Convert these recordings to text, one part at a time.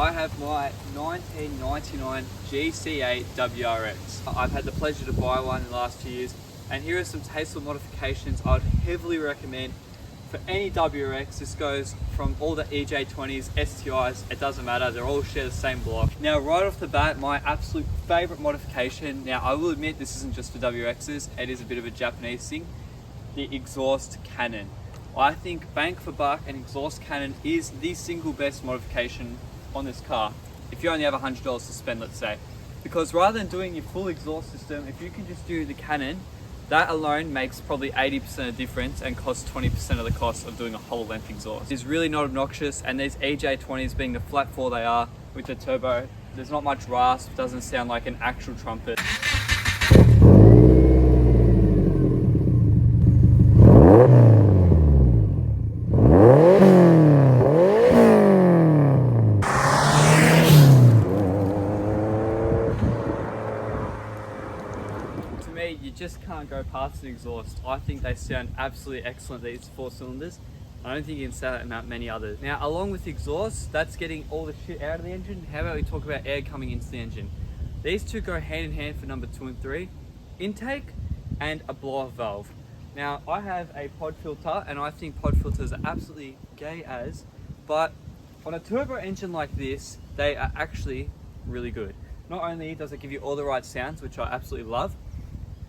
I have my 1999 GC8 WRX. I've had the pleasure to buy one in the last 2 years, and here are some tasteful modifications I'd heavily recommend for any WRX. This goes from all the EJ20s, STIs, it doesn't matter, they're all share the same block. Now right off the bat, my absolute favorite modification, now I will admit this isn't just for WRXs, it is a bit of a Japanese thing, the exhaust cannon. I think bang for buck, an exhaust cannon is the single best modification on this car if you only have $100 to spend, let's say. Because rather than doing your full exhaust system, if you can just do the cannon, that alone makes probably 80% of the difference and costs 20% of the cost of doing a whole length exhaust. It's really not obnoxious, and these EJ20s being the flat 4 they are with the turbo, there's not much rasp, doesn't sound like an actual trumpet. You just can't go past an exhaust. I think they sound absolutely excellent, these 4 cylinders. I don't think you can say that about many others. Now, along with the exhaust, that's getting all the shit out of the engine. How about we talk about air coming into the engine? These two go hand in hand for number 2 and 3. Intake and a blow-off valve. Now, I have a pod filter, and I think pod filters are absolutely gay as, but on a turbo engine like this, they are actually really good. Not only does it give you all the right sounds, which I absolutely love,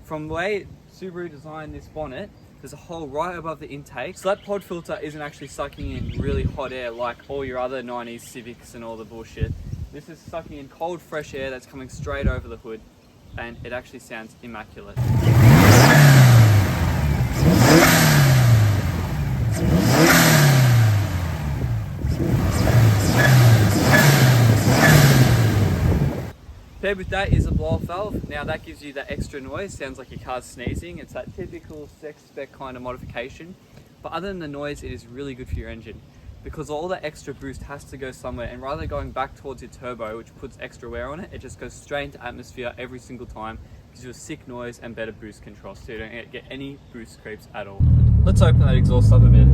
from the way Subaru designed this bonnet, there's a hole right above the intake. So that pod filter isn't actually sucking in really hot air like all your other 90s Civics and all the bullshit. This is sucking in cold, fresh air that's coming straight over the hood, and it actually sounds immaculate. Paired with that is a blow-off valve. Now that gives you that extra noise, sounds like your car's sneezing. It's that typical sex spec kind of modification. But other than the noise, it is really good for your engine because all that extra boost has to go somewhere, and rather than going back towards your turbo, which puts extra wear on it, it just goes straight into atmosphere every single time, gives you a sick noise and better boost control, so you don't get any boost creeps at all. Let's open that exhaust up a bit.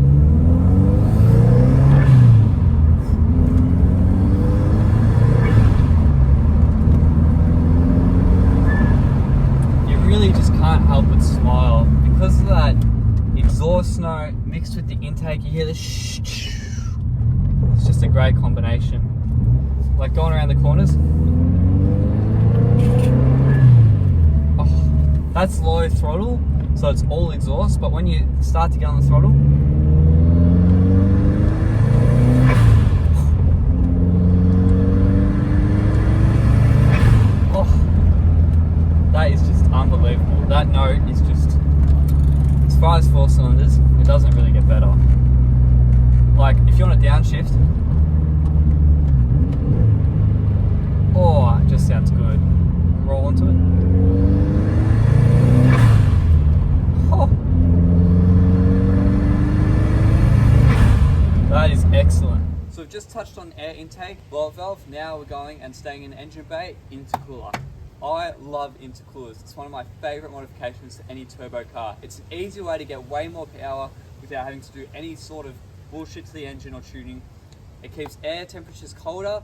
Can't help but smile because of that exhaust note mixed with the intake. You hear the shh. It's just a great combination. Like going around the corners. Oh, that's low throttle, so it's all exhaust. But when you start to get on the throttle, that is just unbelievable. That note is just, as far as 4 cylinders, it doesn't really get better. Like, if you want a downshift, oh, it just sounds good. Roll onto it. Oh. That is excellent. So we've just touched on air intake, blow-off valve. Now we're going and staying in the engine bay, intercooler. I love intercoolers. It's one of my favorite modifications to any turbo car. It's an easy way to get way more power without having to do any sort of bullshit to the engine or tuning. It keeps air temperatures colder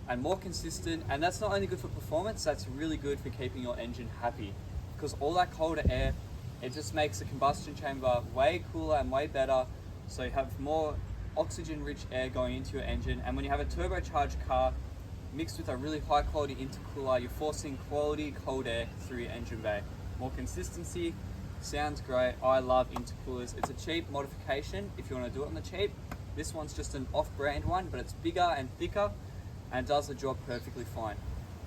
and more consistent, and that's not only good for performance, that's really good for keeping your engine happy. Because all that colder air, it just makes the combustion chamber way cooler and way better, so you have more oxygen-rich air going into your engine. And when you have a turbocharged car, mixed with a really high quality intercooler, you're forcing quality cold air through your engine bay. More consistency, sounds great. I love intercoolers. It's a cheap modification if you want to do it on the cheap. This one's just an off-brand one, but it's bigger and thicker and does the job perfectly fine.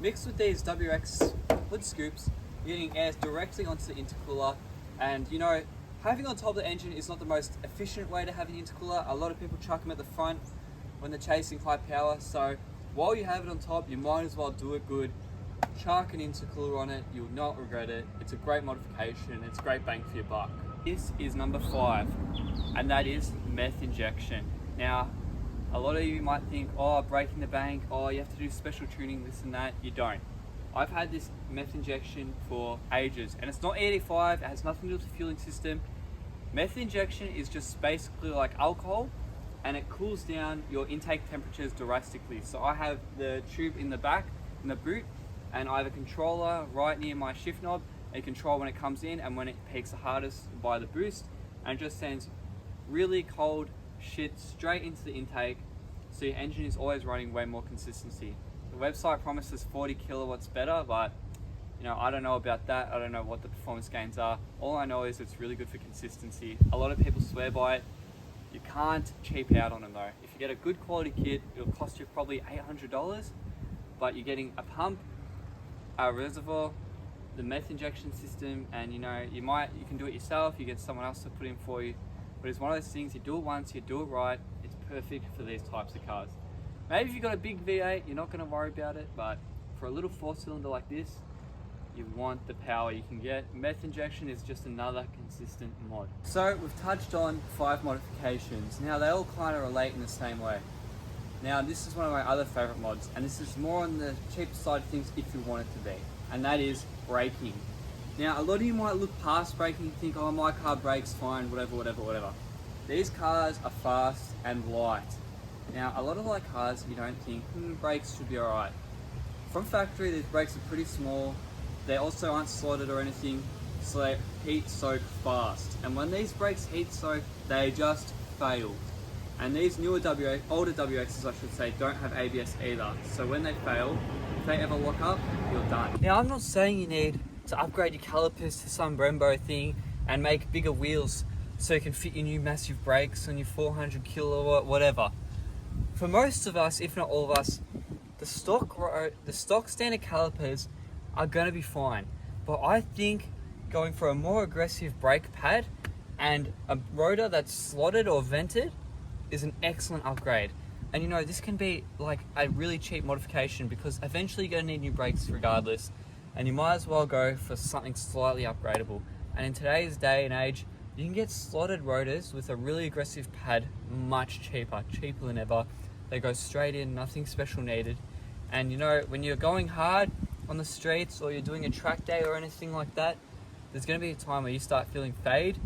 Mixed with these WRX hood scoops, you're getting air directly onto the intercooler, and you know, having on top of the engine is not the most efficient way to have an intercooler. A lot of people chuck them at the front when they're chasing high power, so while you have it on top, you might as well do it good. Chuck an intercooler on it, you'll not regret it. It's a great modification, it's great bang for your buck. This is number 5, and that is Meth Injection. Now, a lot of you might think, oh, breaking the bank, oh, you have to do special tuning, this and that. You don't. I've had this Meth Injection for ages, and it's not E85, it has nothing to do with the fueling system. Meth Injection is just basically like alcohol, and it cools down your intake temperatures drastically. So I have the tube in the back, in the boot, and I have a controller right near my shift knob, a control when it comes in and when it peaks the hardest by the boost, and it just sends really cold shit straight into the intake, so your engine is always running way more consistency. The website promises 40 kilowatts better, but you know, I don't know about that. I don't know what the performance gains are. All I know is it's really good for consistency. A lot of people swear by it. You can't cheap out on them though. If you get a good quality kit, it'll cost you probably $800, but you're getting a pump, a reservoir, the meth injection system, and you know, you can do it yourself, you get someone else to put in for you. But it's one of those things, you do it once, you do it right, it's perfect for these types of cars. Maybe if you've got a big V8, you're not gonna worry about it, but for a little 4-cylinder like this, you want the power you can get. Meth injection is just another consistent mod. So we've touched on 5 modifications. Now they all kind of relate in the same way. Now this is one of my other favorite mods, and this is more on the cheaper side of things if you want it to be, and that is braking. Now a lot of you might look past braking and think, oh, my car brakes fine, whatever. These cars are fast and light. Now a lot of light cars, you don't think, brakes should be alright. From factory, these brakes are pretty small. They also aren't slotted or anything, so they heat soak fast. And when these brakes heat soak, they just fail. And these older WXs, I should say, don't have ABS either. So when they fail, if they ever lock up, you're done. Now I'm not saying you need to upgrade your calipers to some Brembo thing and make bigger wheels so you can fit your new massive brakes on your 400 kilowatt, whatever. For most of us, if not all of us, the stock standard calipers are going to be fine, but I think going for a more aggressive brake pad and a rotor that's slotted or vented is an excellent upgrade. And you know, this can be like a really cheap modification because eventually you're going to need new brakes regardless, and you might as well go for something slightly upgradable. And in today's day and age, you can get slotted rotors with a really aggressive pad much cheaper than ever. They go straight in, nothing special needed. And you know, when you're going hard on the streets or you're doing a track day or anything like that, there's going to be a time where you start feeling fade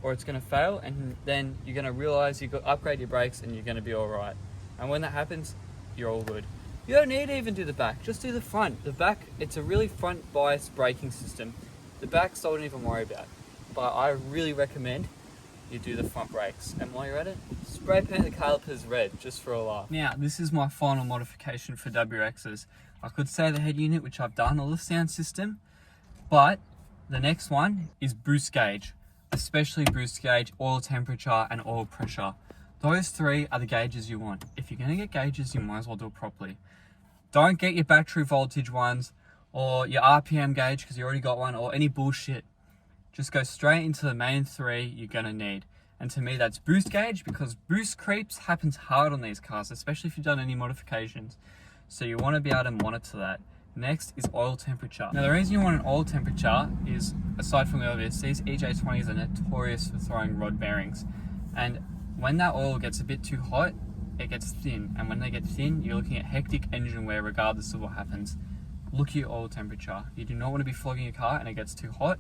or it's going to fail, and then you're going to realize you've got to upgrade your brakes and you're going to be alright. And when that happens, you're all good. You don't need to even do the back, just do the front. The back, it's a really front biased braking system. The backs I wouldn't even worry about, but I really recommend you do the front brakes. And while you're at it, spray paint the calipers red just for a laugh. Now, this is my final modification for WXs. I could say the head unit, which I've done, or the sound system, but the next one is boost gauge, especially boost gauge, oil temperature, and oil pressure. Those 3 are the gauges you want. If you're going to get gauges, you might as well do it properly. Don't get your battery voltage ones or your RPM gauge because you already got one, or any bullshit. Just go straight into the main 3 you're going to need. And to me, that's boost gauge, because boost creeps happens hard on these cars, especially if you've done any modifications. So you want to be able to monitor that. Next is oil temperature. Now the reason you want an oil temperature is, aside from the obvious, these EJ20s are notorious for throwing rod bearings. And when that oil gets a bit too hot, it gets thin. And when they get thin, you're looking at hectic engine wear regardless of what happens. Look at your oil temperature. You do not want to be flogging your car and it gets too hot,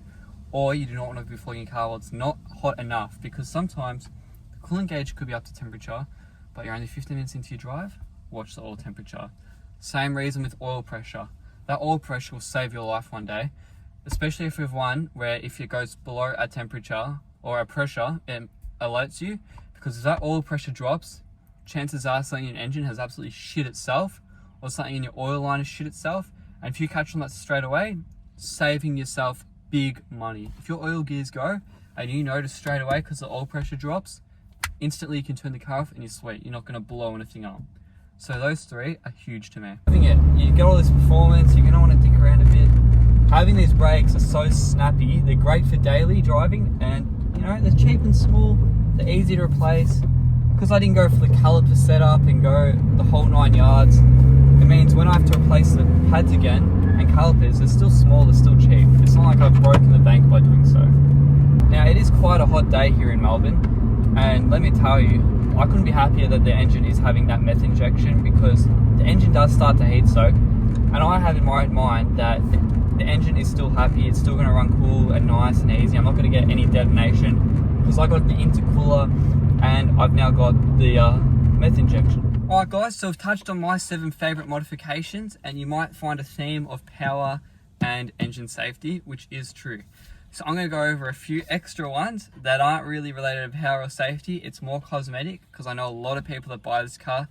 or you do not want to be flogging your car while it's not hot enough, because sometimes the coolant gauge could be up to temperature, but you're only 15 minutes into your drive. Watch the oil temperature. Same reason with oil pressure. That oil pressure will save your life one day, especially if you have one where if it goes below a temperature or a pressure, it alerts you, because if that oil pressure drops, chances are something in your engine has absolutely shit itself, or something in your oil line has shit itself, and if you catch on that straight away, saving yourself big money. If your oil gears go and you notice straight away because the oil pressure drops, instantly you can turn the car off and you're sweet. You're not going to blow anything up. So those 3 are huge to me. Having it, you get all this performance, you're going to want to dick around a bit. Having these brakes are so snappy, they're great for daily driving, and you know, they're cheap and small, they're easy to replace. Because I didn't go for the caliper setup and go the whole 9 yards, it means when I have to replace the pads again and calipers, they're still small, they're still cheap. It's not like I've broken the bank by doing so. Now it is quite a hot day here in Melbourne, and let me tell you, I couldn't be happier that the engine is having that meth injection, because the engine does start to heat soak, and I have in my mind that the engine is still happy, it's still going to run cool and nice and easy. I'm not going to get any detonation because I got the intercooler and I've now got the Meth Injection. Alright guys, so I've touched on my 7 favourite modifications, and you might find a theme of power and engine safety, which is true. So I'm going to go over a few extra ones that aren't really related to power or safety. It's more cosmetic, because I know a lot of people that buy this car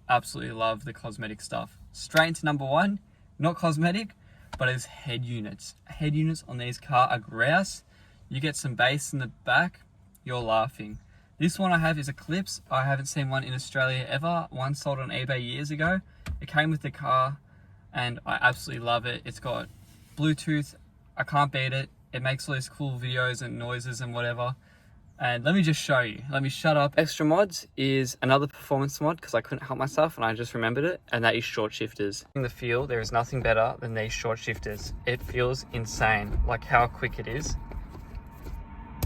absolutely love the cosmetic stuff. Straight into number 1, not cosmetic, but it's head units. Head units on these cars are grouse. You get some bass in the back, you're laughing. This one I have is a Clips. I haven't seen one in Australia ever. One sold on eBay years ago. It came with the car and I absolutely love it. It's got Bluetooth. I can't beat it. It makes all these cool videos and noises and whatever. And let me just show you. Let me shut up. Extra mods is another performance mod because I couldn't help myself and I just remembered it. And that is short shifters. In the field, there is nothing better than these short shifters. It feels insane, like how quick it is.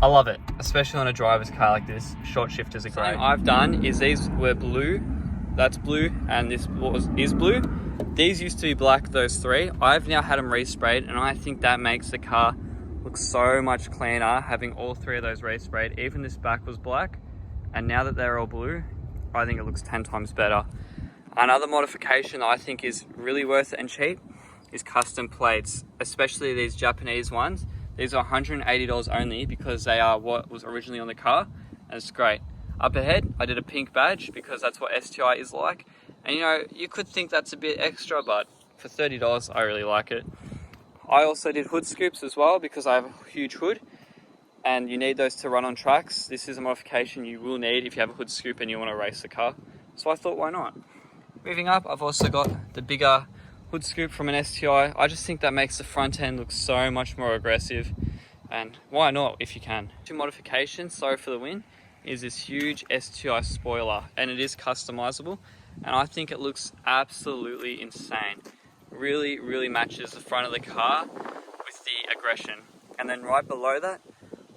I love it, especially on a driver's car like this. Short shifters are great. Something I've done is these were blue, that's blue, and this is blue. These used to be black, those 3. I've now had them resprayed, and I think that makes the car look so much cleaner, having all 3 of those resprayed. Even this back was black, and now that they're all blue, I think it looks 10 times better. Another modification I think is really worth it and cheap is custom plates, especially these Japanese ones. These are $180 only because they are what was originally on the car, and it's great. Up ahead, I did a pink badge because that's what STI is like. And you know, you could think that's a bit extra, but for $30, I really like it. I also did hood scoops as well because I have a huge hood and you need those to run on tracks. This is a modification you will need if you have a hood scoop and you want to race the car. So I thought, why not? Moving up, I've also got the bigger hood scoop from an STI. I just think that makes the front end look so much more aggressive, and why not if you can. 2 modifications, sorry for the win, is this huge STI spoiler, and it is customizable, and I think it looks absolutely insane. Really matches the front of the car with the aggression. And then right below that,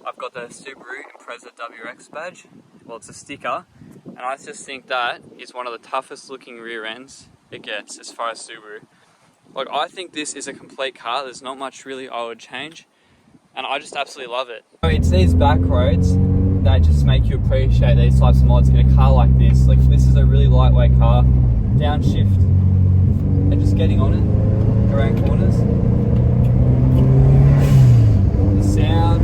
I've got the Subaru Impreza WX badge. Well, it's a sticker, and I just think that is one of the toughest looking rear ends it gets as far as Subaru. Like, I think this is a complete car. There's not much really I would change, and I just absolutely love it. It's these back roads that just make you appreciate these types of mods in a car like this. Like, this is a really lightweight car, downshift, and just getting on it around corners. The sound.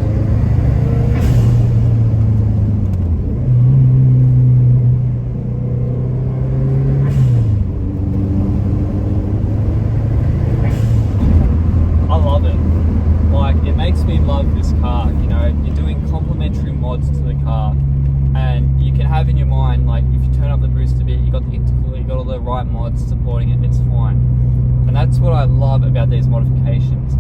Makes me love this car. You know, you're doing complementary mods to the car, and you can have in your mind, like, if you turn up the boost a bit, you got the intercooler, you got all the right mods supporting it, it's fine. And that's what I love about these modifications.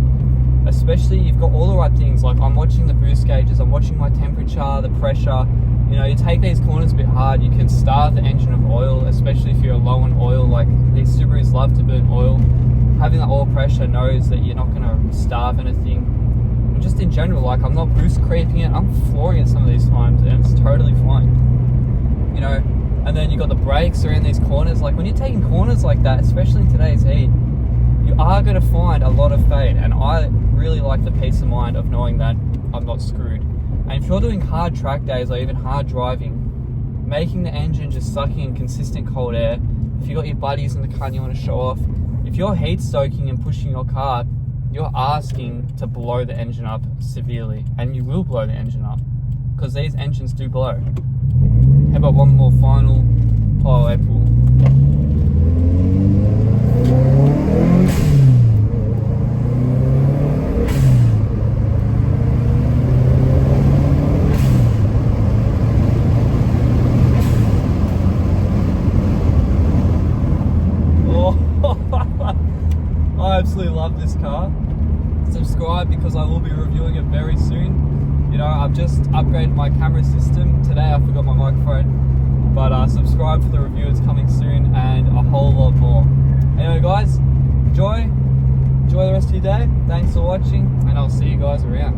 Especially, you've got all the right things. Like, I'm watching the boost gauges, I'm watching my temperature, the pressure. You know, you take these corners a bit hard, you can starve the engine of oil, especially if you're low on oil. Like, these Subarus love to burn oil. Having that oil pressure knows that you're not going to starve anything. Just in general, like, I'm not boost creeping it, I'm flooring it some of these times, and it's totally fine. You know, and then you got the brakes around these corners. Like, when you're taking corners like that, especially in today's heat, you are going to find a lot of fade, and I really like the peace of mind of knowing that I'm not screwed. And if you're doing hard track days or even hard driving, making the engine just sucking in consistent cold air, if you got your buddies in the car and you want to show off, if you're heat stoking and pushing your car, you're asking to blow the engine up severely, and you will blow the engine up because these engines do blow. How about one more final? Oh, April. I absolutely love this car. Subscribe because I will be reviewing it very soon. You know, I've just upgraded my camera system. Today I forgot my microphone. But subscribe for the review, it's coming soon, and a whole lot more. Anyway guys, enjoy the rest of your day. Thanks for watching, and I'll see you guys around.